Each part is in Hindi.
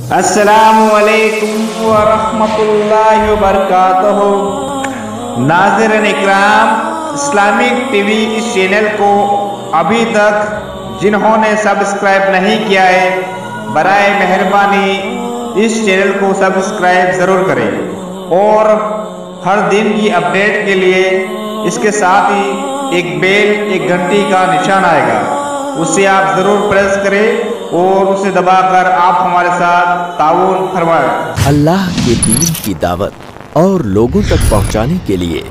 अस्सलामुअलैकुम वरहमतुल्लाहि वबरकातुहू। नाज़रीन इकराम, इस्लामिक टीवी इस चैनल को अभी तक जिन्होंने सब्सक्राइब नहीं किया है, बराए मेहरबानी इस चैनल को सब्सक्राइब ज़रूर करें और हर दिन की अपडेट के लिए इसके साथ ही एक बेल, एक घंटी का निशान आएगा, उसे आप ज़रूर प्रेस करें और उसे दबाकर आप हमारे साथ ताउन फरमाएं। अल्लाह के दीन की दावत और लोगों तक पहुंचाने के लिए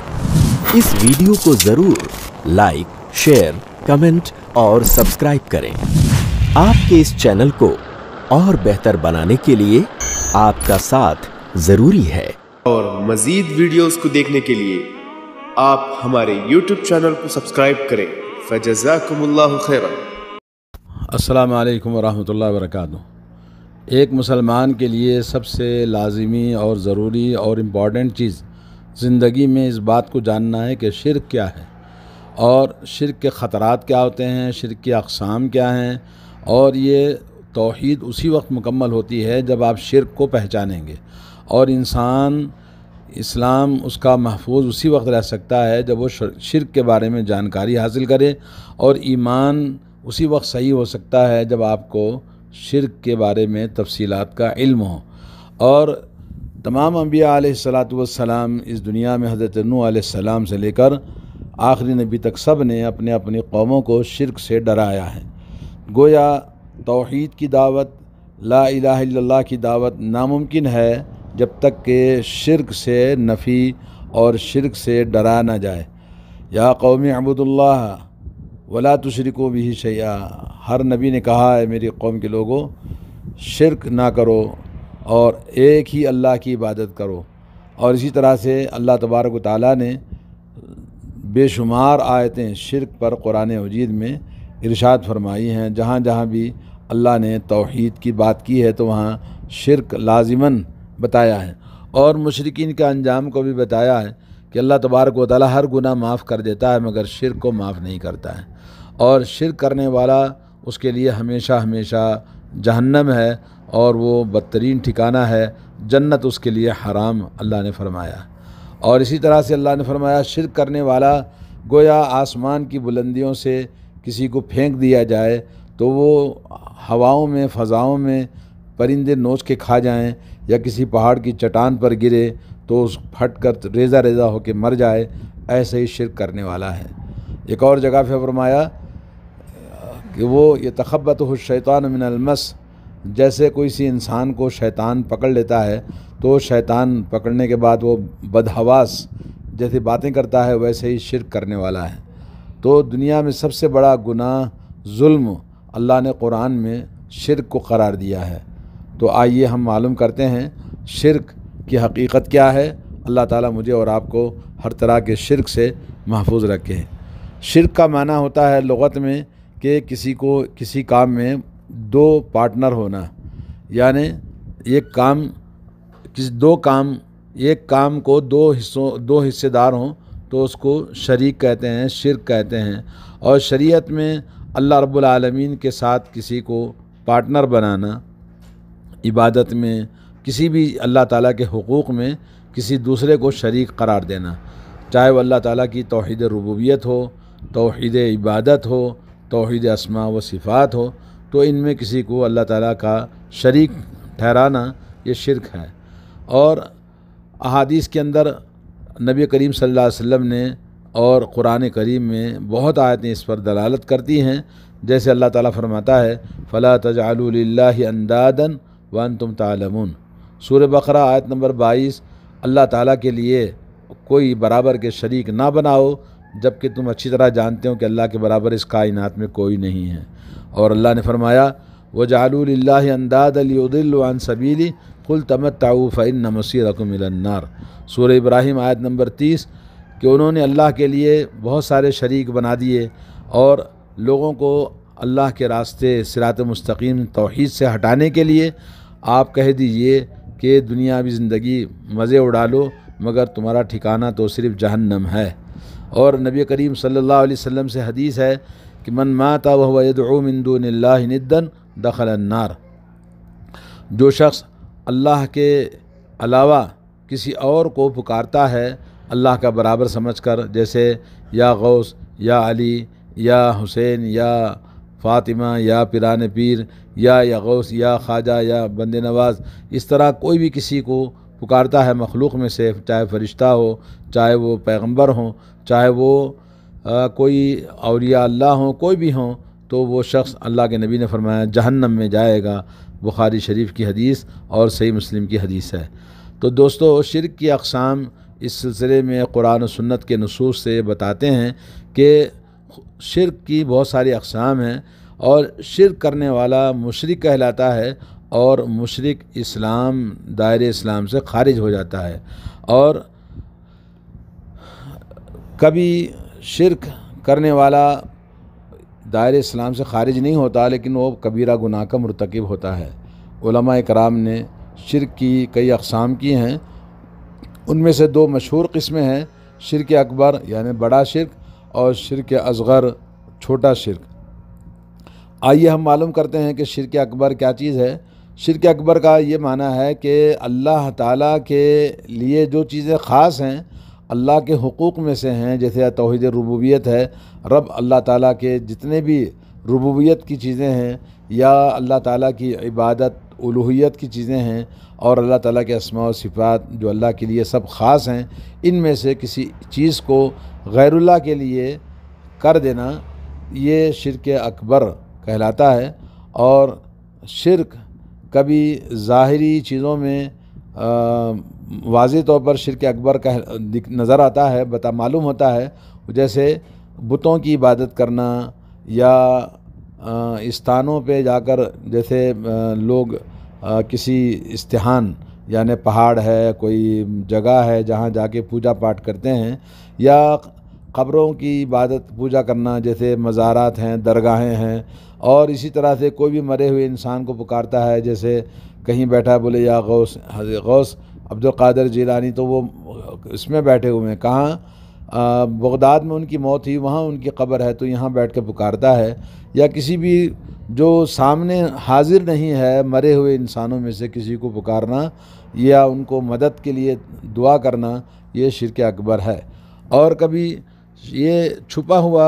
इस वीडियो को जरूर लाइक, शेयर, कमेंट और सब्सक्राइब करें। आपके इस चैनल को और बेहतर बनाने के लिए आपका साथ जरूरी है। और मजीद वीडियोस को देखने के लिए आप हमारे YouTube चैनल को सब्सक्राइब करें। फजज़ाकुमुल्लाहु खैरन। अस्सलामु अलैकुम वरहमतुल्लाहि वबरकातुहू। एक मुसलमान के लिए सबसे लाज़िमी और ज़रूरी और इम्पॉर्टेंट चीज़ ज़िंदगी में इस बात को जानना है कि शिर्क क्या है और शिर्क के ख़तरात क्या होते हैं, शिर्क की अक़साम क्या हैं। और ये तौहीद उसी वक्त मुकम्मल होती है जब आप शिर्क को पहचानेंगे, और इंसान इस्लाम उसका महफूज उसी वक्त रह सकता है जब वो शिर्क के बारे में जानकारी हासिल करे, और ईमान उसी वक्त सही हो सकता है जब आपको शिर्क के बारे में तफसीलात का इल्म हो। और तमाम अंबिया अलैहिस्सलातु वस्सलाम इस दुनिया में हज़रत नूह अलैहिस्सलाम से लेकर आखिरी नबी तक सब ने अपने अपनी कौमों को शिर्क से डराया है। गोया तौहीद की दावत, ला इलाहा इल्लल्लाह की दावत नामुमकिन है जब तक कि शिर्क से नफ़ी और शिर्क से डरा ना जाए। या कौमी अबुदुल्लाह वला तुशरिकू बिही शैआ। हर नबी ने कहा है मेरी कौम के लोगों, शिर्क ना करो और एक ही अल्लाह की इबादत करो। और इसी तरह से अल्लाह तबारक व तआला ने बेशुमार आयतें शिर्क पर कुरान मजीद में इरशाद फरमाई हैं। जहाँ जहाँ भी अल्लाह ने तौहीद की बात की है तो वहाँ शिर्क लाजिमन बताया है, और मुशरिकीन के अंजाम को भी बताया है कि अल्लाह तबारक व तआला हर गुनाह माफ़ कर देता है मगर शिर्क को माफ़ नहीं करता है, और शिर्क करने वाला उसके लिए हमेशा हमेशा जहन्नम है और वो बदतरीन ठिकाना है। जन्नत उसके लिए हराम अल्लाह ने फरमाया। और इसी तरह से अल्लाह ने फरमाया शिर्क करने वाला गोया आसमान की बुलंदियों से किसी को फेंक दिया जाए तो वो हवाओं में, फ़ज़ाओं में परिंदे नोच के खा जाएं, या किसी पहाड़ की चट्टान पर गिरे तो उस फट कर रेज़ा रेज़ा होकर मर जाए, ऐसे ही शिर्क करने वाला है। एक और जगह पे फरमाया कि वो ये तख़ब्बतहु शैतान मिनल मस, जैसे कोई सी इंसान को शैतान पकड़ लेता है तो शैतान पकड़ने के बाद वो बदहवास जैसी बातें करता है, वैसे ही शिर्क करने वाला है। तो दुनिया में सबसे बड़ा गुनाह जुल्म अल्लाह ने कुरान में शिर्क को करार दिया है। तो आइए हम मालूम करते हैं शिर्क की हकीकत क्या है। अल्लाह ताला मुझे और आपको हर तरह के शिर्क से महफूज रखे। शिर्क का माना होता है लुगत में कि किसी को किसी काम में दो पार्टनर होना, यानी एक काम को दो हिस्सेदार हों तो उसको शरीक कहते हैं, शिर्क कहते हैं। और शरीयत में अल्लाह रब्बुल आलमीन के साथ किसी को पार्टनर बनाना, इबादत में, किसी भी अल्लाह ताला के हुकूक़ में किसी दूसरे को शरीक करार देना, चाहे वह अल्लाह ताला की तौहीद रुबूबियत हो, तौहीद इबादत हो, तौहीद अस्मा व सिफ़ात हो, तो इनमें किसी को अल्लाह ताला का शरीक ठहराना ये शिर्क है। और अहादीस के अंदर नबी करीम सल्लल्लाहु अलैहि वसल्लम ने और कुरान करीम में बहुत आयतें इस पर दलालत करती हैं। जैसे अल्लाह ताला फरमाता है फ़ला तजअलू लिल्लाहि अंदादन व अंतुम तालमून। सूरह बकरा आयत नंबर 22। अल्लाह ताला के लिए कोई बराबर के शरीक ना बनाओ जबकि तुम अच्छी तरह जानते हो कि अल्लाह के बराबर इस कायनात में कोई नहीं है। और अल्लाह ने फरमाया वजअलू लिल्लाहि अंदादन लियुदिल्लु अन सबीली कुल तमत्तऊ फ़इन्न मसीरकुम इलन नार। सूरह इब्राहीम आयत नंबर 30 कि उन्होंने अल्लाह के लिए बहुत सारे शरीक बना दिए और लोगों को अल्लाह के रास्ते सिरात मुस्तकीम तौहीद से हटाने के लिए आप कह दीजिए कि दुनियावी ज़िंदगी मज़े उड़ा लो मगर तुम्हारा ठिकाना तो सिर्फ़ जहन्नम है। और नबी करीम सल्लल्लाहु अलैहि वसल्लम से हदीस है कि मन माता वह यदउ मिन दूनिल्लाहि निद्दन दखल अन्नार। जो शख्स अल्लाह के अलावा किसी और को पुकारता है अल्लाह का बराबर समझकर, जैसे या गौस या अली या हुसैन या फ़ातिमा या पिरान पीर या गौस या ख्वाजा या बंदे नवाज, इस तरह कोई भी किसी को पुकारता है मखलूक में से, चाहे फ़रिश्ता हो, चाहे वो पैगंबर हो, चाहे वो कोई औलिया अल्लाह हो, कोई भी हो, तो वो शख्स अल्लाह के नबी ने फरमाया जहन्नम में जाएगा। बुखारी शरीफ की हदीस और सही मुस्लिम की हदीस है। तो दोस्तों, शिर्क की अक़साम इस सिलसिले में कुरान और सुन्नत के नसूस से बताते हैं कि शिर्क की बहुत सारी अक़साम हैं और शिर्क करने वाला मुशरिक कहलाता है और मुशरिक इस्लाम दायरे इस्लाम से ख़ारिज हो जाता है। और कभी शिर्क करने वाला दायरे इस्लाम से ख़ारिज नहीं होता, लेकिन वो कबीरा गुनाह का मुर्तकिब होता है। उलमा कराम ने शिर्क की कई अक़साम की हैं, उनमें से दो मशहूर किस्में हैं, शिर्क अकबर यानी बड़ा शिर्क और शिर्क असग़र छोटा शिर्क। आइए हम मालूम करते हैं कि शिर्क अकबर क्या चीज़ है। शिर्क अकबर का ये माना है कि अल्लाह ताला के लिए जो चीज़ें ख़ास हैं, अल्लाह के हुकूक़ में से हैं, जैसे तौहीद रुबूबियत है, रब अल्लाह ताला के जितने भी रुबूबियत की चीज़ें हैं या अल्लाह ताला की इबादत उलूहियत की चीज़ें हैं और अल्लाह ताला के अस्मा व सिफ़ात जो अल्लाह के लिए सब ख़ास हैं, इनमें से किसी चीज़ को गैरुल्लाह के लिए कर देना ये शिर्क अकबर कहलाता है। और शिर्क कभी ज़ाहिरी चीज़ों में वाज़ेह तौर पर शिर्क अकबर का नज़र आता है, मालूम होता है, जैसे बुतों की इबादत करना या स्थानों पे जाकर, जैसे लोग किसी इस्तिहान यानी पहाड़ है, कोई जगह है जहाँ जाके पूजा पाठ करते हैं, या क़ब्रों की इबादत पूजा करना, जैसे मज़ारात हैं, दरगाहें हैं, और इसी तरह से कोई भी मरे हुए इंसान को पुकारता है, जैसे कहीं बैठा बोले या गौस गौस अब्दुल कादिर जिलानी, तो वो इसमें बैठे हुए हैं, कहाँ बगदाद में उनकी मौत हुई, वहाँ उनकी कब्र है, तो यहाँ बैठ के पुकारता है। या किसी भी जो सामने हाजिर नहीं है मरे हुए इंसानों में से किसी को पुकारना या उनको मदद के लिए दुआ करना, ये शिर्क अकबर है। और कभी ये छुपा हुआ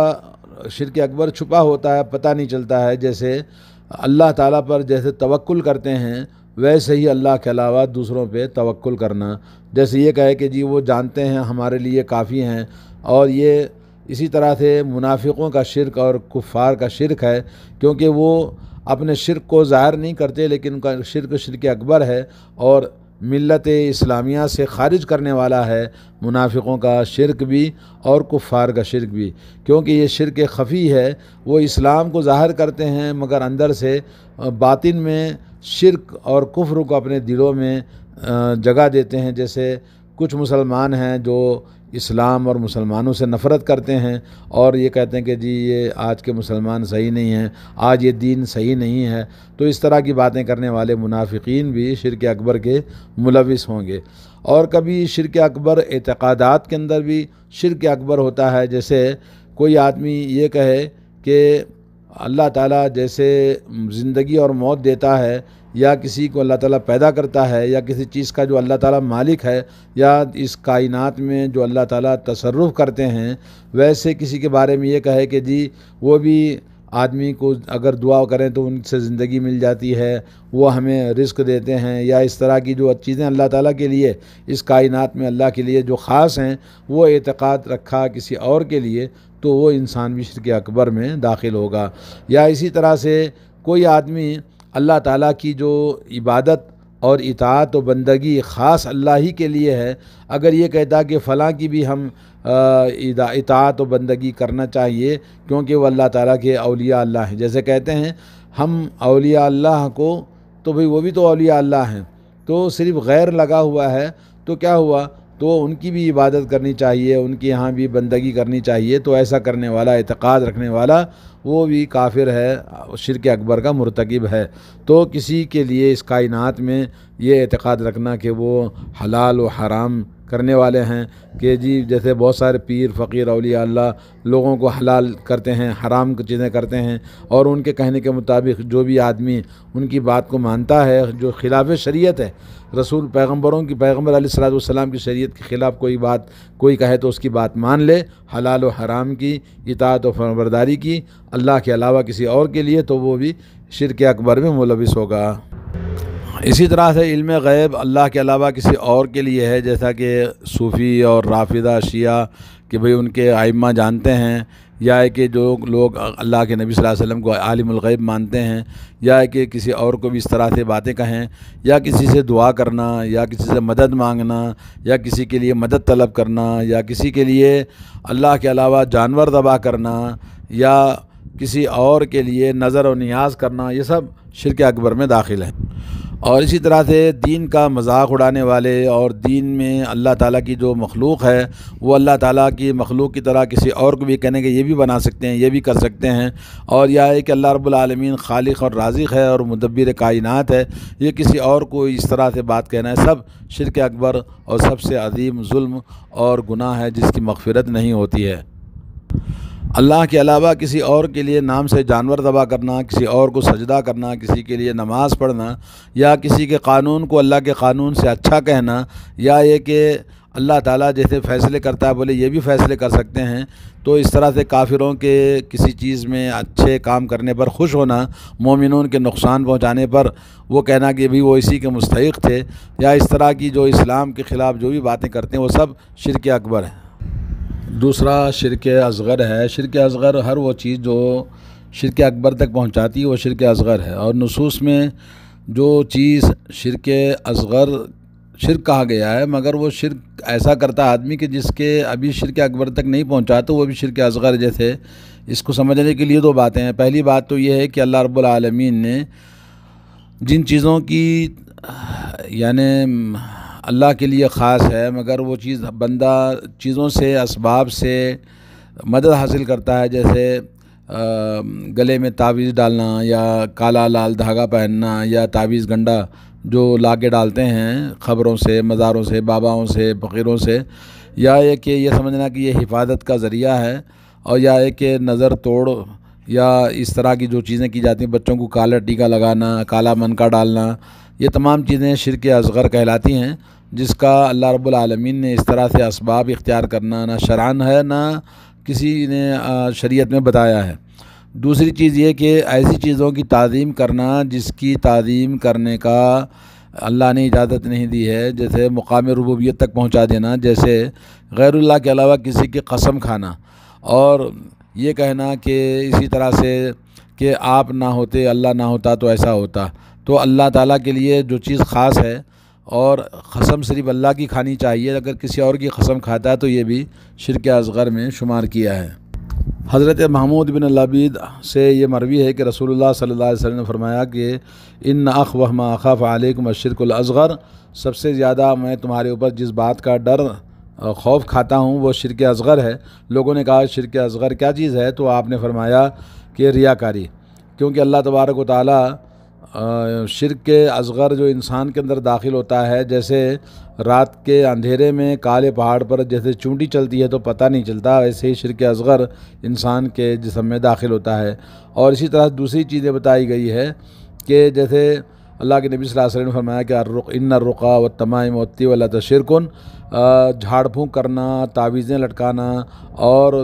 शिर्क अकबर छुपा होता है, पता नहीं चलता है, जैसे अल्लाह ताला पर जैसे तवक्कुल करते हैं वैसे ही अल्लाह के अलावा दूसरों पे तवक्कुल करना, जैसे ये कहे कि जी वो जानते हैं हमारे लिए काफ़ी हैं। और ये इसी तरह से मुनाफिकों का शिर्क और कुफ़ार का शिर्क है, क्योंकि वो अपने शिर्क को ज़ाहिर नहीं करते, लेकिन उनका शिर्क अकबर है और मिल्लत इस्लामिया से ख़ारिज करने वाला है मुनाफिकों का शिर्क भी और कुफ़ार का शिर्क भी। क्योंकि ये शिर्क ख़फ़ी है, वो इस्लाम को ज़ाहिर करते हैं मगर अंदर से बातिन में शिर्क और कुफ्र को अपने दिलों में जगह देते हैं। जैसे कुछ मुसलमान हैं जो इस्लाम और मुसलमानों से नफ़रत करते हैं और ये कहते हैं कि जी ये आज के मुसलमान सही नहीं हैं, आज ये दीन सही नहीं है, तो इस तरह की बातें करने वाले मुनाफिकीन भी शिर्क अकबर के मुलविस होंगे। और कभी शिर्क अकबर एतक़ादात के अंदर भी शिर्क अकबर होता है, जैसे कोई आदमी ये कहे कि अल्लाह ताला जैसे ज़िंदगी और मौत देता है, या किसी को अल्लाह ताला पैदा करता है, या किसी चीज़ का जो अल्लाह ताला मालिक है, या इस कायनात में जो अल्लाह ताला तसर्रुफ़ करते हैं, वैसे किसी के बारे में ये कहे कि जी वो भी आदमी को अगर दुआ करें तो उनसे ज़िंदगी मिल जाती है, वो हमें रिज़्क़ देते हैं, या इस तरह की जो चीज़ें अल्लाह ताला के लिए इस कायनात में अल्लाह के लिए जो ख़ास हैं वो एतक़ाद रखा किसी और के लिए, तो वो इंसान भी शिर्क अकबर में दाखिल होगा। या इसी तरह से कोई आदमी अल्लाह ताला की जो इबादत और इताअत व बंदगी ख़ास अल्लाह ही के लिए है, अगर ये कहता कि फ़लाँ की भी हम इताअत व बंदगी करना चाहिए क्योंकि वो अल्लाह ताला के औलिया अल्लाह हैं, जैसे कहते हैं हम औलिया अल्लाह को, तो भाई वो भी तो औलिया अल्लाह हैं, तो सिर्फ़ गैर लगा हुआ है तो क्या हुआ, तो उनकी भी इबादत करनी चाहिए, उनके यहाँ भी बंदगी करनी चाहिए। तो ऐसा करने वाला, एतक़ाद रखने वाला, वो भी काफिर है, शिर्क अकबर का मुर्तकिब है। तो किसी के लिए इस कायनात में ये एतक़ाद रखना कि वो हलाल व हराम करने वाले हैं कि जी जैसे बहुत सारे पीर फ़कीर औलिया अल्लाह लोगों को हलाल करते हैं, हराम की चीज़ें करते हैं, और उनके कहने के मुताबिक जो भी आदमी उनकी बात को मानता है जो खिलाफ शरीयत है, रसूल पैगम्बर अलैहिस्सलाम की शरीयत के ख़िलाफ़ कोई बात कोई कहे तो उसकी बात मान ले, हलाल व हराम की इताअत व फरमाबरदारी की अल्लाह के अलावा किसी और के लिए, तो वो भी शिर्क अकबर में मुलविस होगा। इसी तरह से इल्म गैब अल्लाह के अलावा किसी और के लिए है, जैसा कि सूफ़ी और राफिदा शिया कि भाई उनके आइम्मा जानते हैं, या है कि जो लोग अल्लाह के नबी सल्लल्लाहु अलैहि वसल्लम को आलिमुल गैब मानते हैं, या है कि किसी और को भी इस तरह से बातें कहें, या किसी से दुआ करना, या किसी से मदद मांगना, या किसी के लिए मदद तलब करना, या किसी के लिए अल्लाह के अलावा जानवर ज़बह करना, या किसी और के लिए नज़र और नियाज़ करना, ये सब शिर्क अकबर में दाखिल है। और इसी तरह से दीन का मजाक उड़ाने वाले और दीन में अल्लाह ताला की जो मखलूक है वो अल्लाह ताला की मखलूक की तरह किसी और को भी कहने के ये भी बना सकते हैं, ये भी कर सकते हैं, और यह है कि अल्लाह रब्बुल आलमीन खालिक और राज़िक है और मुदब्बिर कायनात है, ये किसी और को इस तरह से बात कहना है, सब शिर्क अकबर और सबसे अजीम जुल्म और गुनाह है जिसकी मग़फ़िरत नहीं होती है। अल्लाह के अलावा किसी और के लिए नाम से जानवर ज़बह करना, किसी और को सजदा करना, किसी के लिए नमाज़ पढ़ना, या किसी के क़ानून को अल्लाह के क़ानून से अच्छा कहना, या ये कि अल्लाह ताला जैसे फ़ैसले करता है बोले ये भी फ़ैसले कर सकते हैं, तो इस तरह से काफिरों के किसी चीज़ में अच्छे काम करने पर खुश होना, मोमिनून के नुकसान पहुँचाने पर वो कहना कि भी वो इसी के मुस्तहिक़ थे, या इस तरह की जो इस्लाम के ख़िलाफ़ जो भी बातें करते हैं वो सब शिर्क अकबर है। दूसरा शिर्क असग़र है। शिर्क असग़र हर वो चीज़ जो शिर्क अकबर तक पहुंचाती है वो शिर्क असग़र है, और नुसूस में जो चीज़ शिर्क असग़र शिर्क कहा गया है, मगर वो शिर्क ऐसा करता है आदमी कि जिसके अभी शिर्क अकबर तक नहीं पहुंचा तो वो भी शिर्क असग़र। जैसे इसको समझने के लिए दो बातें हैं। पहली बात तो ये है कि अल्लाह रब्बुल आलमीन ने जिन चीज़ों की यानी अल्लाह के लिए ख़ास है, मगर वो चीज़ बंदा चीज़ों से असबाब से मदद हासिल करता है, जैसे गले में तावीज़ डालना, या काला लाल धागा पहनना, या तावीज़ गंडा जो लाके डालते हैं ख़बरों से, मज़ारों से, बाबाओं से, फ़कीरों से, या ये कि ये समझना कि ये हिफाजत का ज़रिया है, और या है कि नज़र तोड़ या इस तरह की जो चीज़ें की जाती हैं, बच्चों को काला टीका लगाना, काला मनका डालना, ये तमाम चीज़ें शिर्क असग़र कहलाती हैं, जिसका अल्लाह रब्बुल आलमीन ने इस तरह से असबाब इख्तियार करना ना शरअन है ना किसी ने शरीयत में बताया है। दूसरी चीज़ ये कि ऐसी चीज़ों की ताज़ीम करना जिसकी ताज़ीम करने का अल्लाह ने इजाज़त नहीं दी है, जैसे मुक़ाम रुबूबियत तक पहुँचा देना, जैसे गैरुल्लाह के अलावा किसी की कसम खाना, और ये कहना कि इसी तरह से कि आप ना होते, अल्लाह ना होता तो ऐसा होता। तो अल्लाह ताला के लिए जो चीज़ ख़ास है और क़सम सिर्फ अल्लाह की खानी चाहिए, अगर किसी और की कसम खाता है तो ये भी शिर्क असग़र में शुमार किया है। हज़रत महमूद बिन लबीद से ये मरवी है कि रसूलुल्लाह सल्लल्लाहु अलैहि वसल्लम ने फरमाया कि इन्न अख़वफ़ मा अख़ाफ़ अलैकुम अश्शिर्कुल असग़र, सबसे ज़्यादा मैं तुम्हारे ऊपर जिस बात का डर खौफ खाता हूँ वो शिर्क असग़र है। लोगों ने कहा शिर्क असग़र क्या चीज़ है, तो आपने फरमाया कि रियाकारी, क्योंकि अल्लाह तबारक व तआला शिर्क असग़र जो इंसान के अंदर दाखिल होता है, जैसे रात के अंधेरे में काले पहाड़ पर जैसे चूंटी चलती है तो पता नहीं चलता, वैसे ही शिर्क असग़र इंसान के जिस्म में दाखिल होता है। और इसी तरह दूसरी चीज़ें बताई गई है कि जैसे अल्लाह के नबी सल्लल्लाहु अलैहि वसल्लम ने फरमाया कि इन्ना रुक़ा व तमाइम व तिवलत शिरकुन, झाड़ फूँक करना, तावीज़ें लटकाना और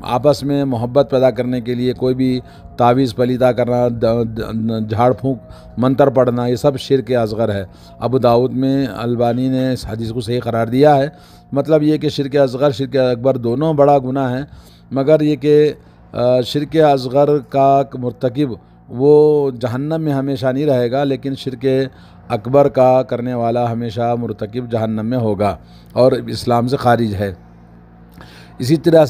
आपस में मोहब्बत पैदा करने के लिए कोई भी तावीज़ पलीदा करना, झाड़ फूँक मंतर पढ़ना, ये सब शिर्क असग़र है। अबू दाऊद में अलबानी ने इस हदीस को सही करार दिया है। मतलब ये कि शिर्क असग़र शिर्क अकबर दोनों बड़ा गुनाह है, मगर ये कि शिर्क असग़र का मुर्तकिब वो जहन्नम में हमेशा नहीं रहेगा, लेकिन शिर्क अकबर का करने वाला हमेशा मुर्तकिब जहन्नम में होगा और इस्लाम से खारिज है। इसी तरह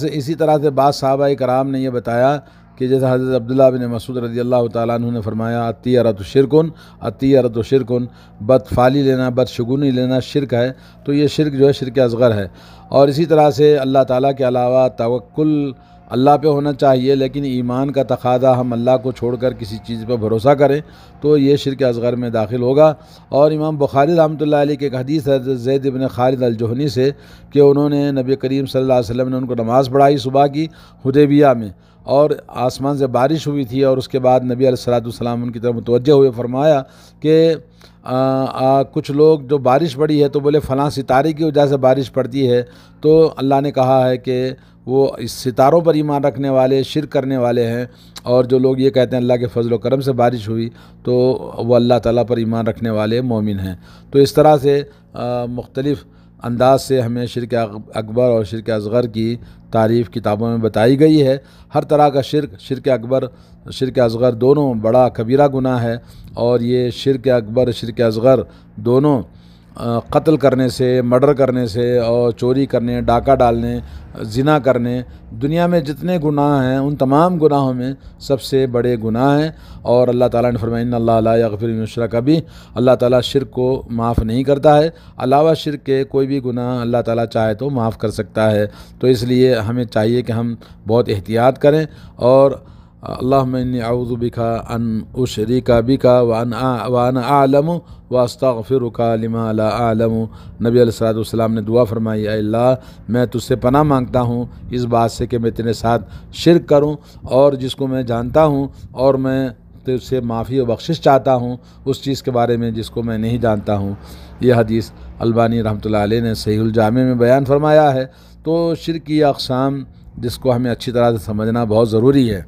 से बाद सहाबा कराम ने यह बताया कि जैसे हज़रत अब्दुल्लाह बिन मसूद रज़ियल्लाहु ताला अन्हु ने फरमाया अत्तियरतु शिरकुन, बदफाली लेना, बदशगुनी लेना शिर्क है। तो ये शिर्क जो है शिर्क असग़र है। और इसी तरह से अल्लाह ताला के अलावा तवक्कुल अल्लाह पे होना चाहिए, लेकिन ईमान का तकादा हम अल्लाह को छोड़कर किसी चीज़ पर भरोसा करें तो ये शिर्क असगर में दाखिल होगा। और इमाम बुखारी रहमतुल्लाह अलैह की एक हदीस है ज़ैद इब्न खालिद अल-जुहनी से कि उन्होंने नबी करीम सल्लल्लाहु अलैहि वसल्लम ने उनको नमाज़ पढ़ाई सुबह की हुदैबिया में, और आसमान से बारिश हुई थी, और उसके बाद नबी अलैहिस्सलातु वस्सलाम उनकी तरफ मुतवज्जह हुए, फरमाया कि कुछ लोग जो बारिश पड़ी है तो बोले फ़लाँ सितारे की वजह से बारिश पड़ती है, तो अल्लाह ने कहा है कि वो इस सितारों पर ईमान रखने वाले शिर्क करने वाले हैं, और जो लोग ये कहते हैं अल्लाह के फजल व करम से बारिश हुई तो वो अल्लाह ताला पर ईमान रखने वाले मोमिन हैं। तो इस तरह से मुख्तलिफ़ अंदाज से हमें शिर्क अकबर और शिर्क असगर की तारीफ़ किताबों में बताई गई है। हर तरह का शिर्क अकबर शिर्क असगर दोनों बड़ा कबीरा गुनाह है, और ये शिर्क अकबर शिर्क असगर दोनों कत्ल करने से, मर्डर करने से, और चोरी करने, डाका डालने, ज़िना करने, दुनिया में जितने गुनाह हैं उन तमाम गुनाहों में सबसे बड़े गुनाह हैं। और अल्लाह ताला ने फरमाया इन्नल्लाह ला यग़फ़िरु अन युश्रक बिही, अल्लाह ताला शिर्क को माफ़ नहीं करता है, अलावा शिर्क के कोई भी गुनाह अल्लाह ताला चाहे तो माफ़ कर सकता है। तो इसलिए हमें चाहिए कि हम बहुत एहतियात करें, और अल्लाहुम्मा इन्नी अऊज़ु बिका अन उशरिका बिका व अना आलमु व अस्तग़फ़िरुका लिमा ला आलमु। नबी अलैहिस्सलातु वस्सलाम ने दुआ फरमाई, ऐ अल्लाह मैं तुझसे पनाह मांगता हूँ इस बात से कि मैं तेरे साथ शिर्क करूँ, और जिसको मैं जानता हूँ, और मैं तुझसे माफ़ी और बख्शिश चाहता हूँ उस चीज़ के बारे में जिसको मैं नहीं जानता हूँ। यह हदीस अलबानी रहमतुल्लाह अलैह ने सहीहुल जामे में बयान फरमाया है। तो शिर्क की अक़साम जिसको हमें अच्छी तरह से समझना बहुत ज़रूरी है।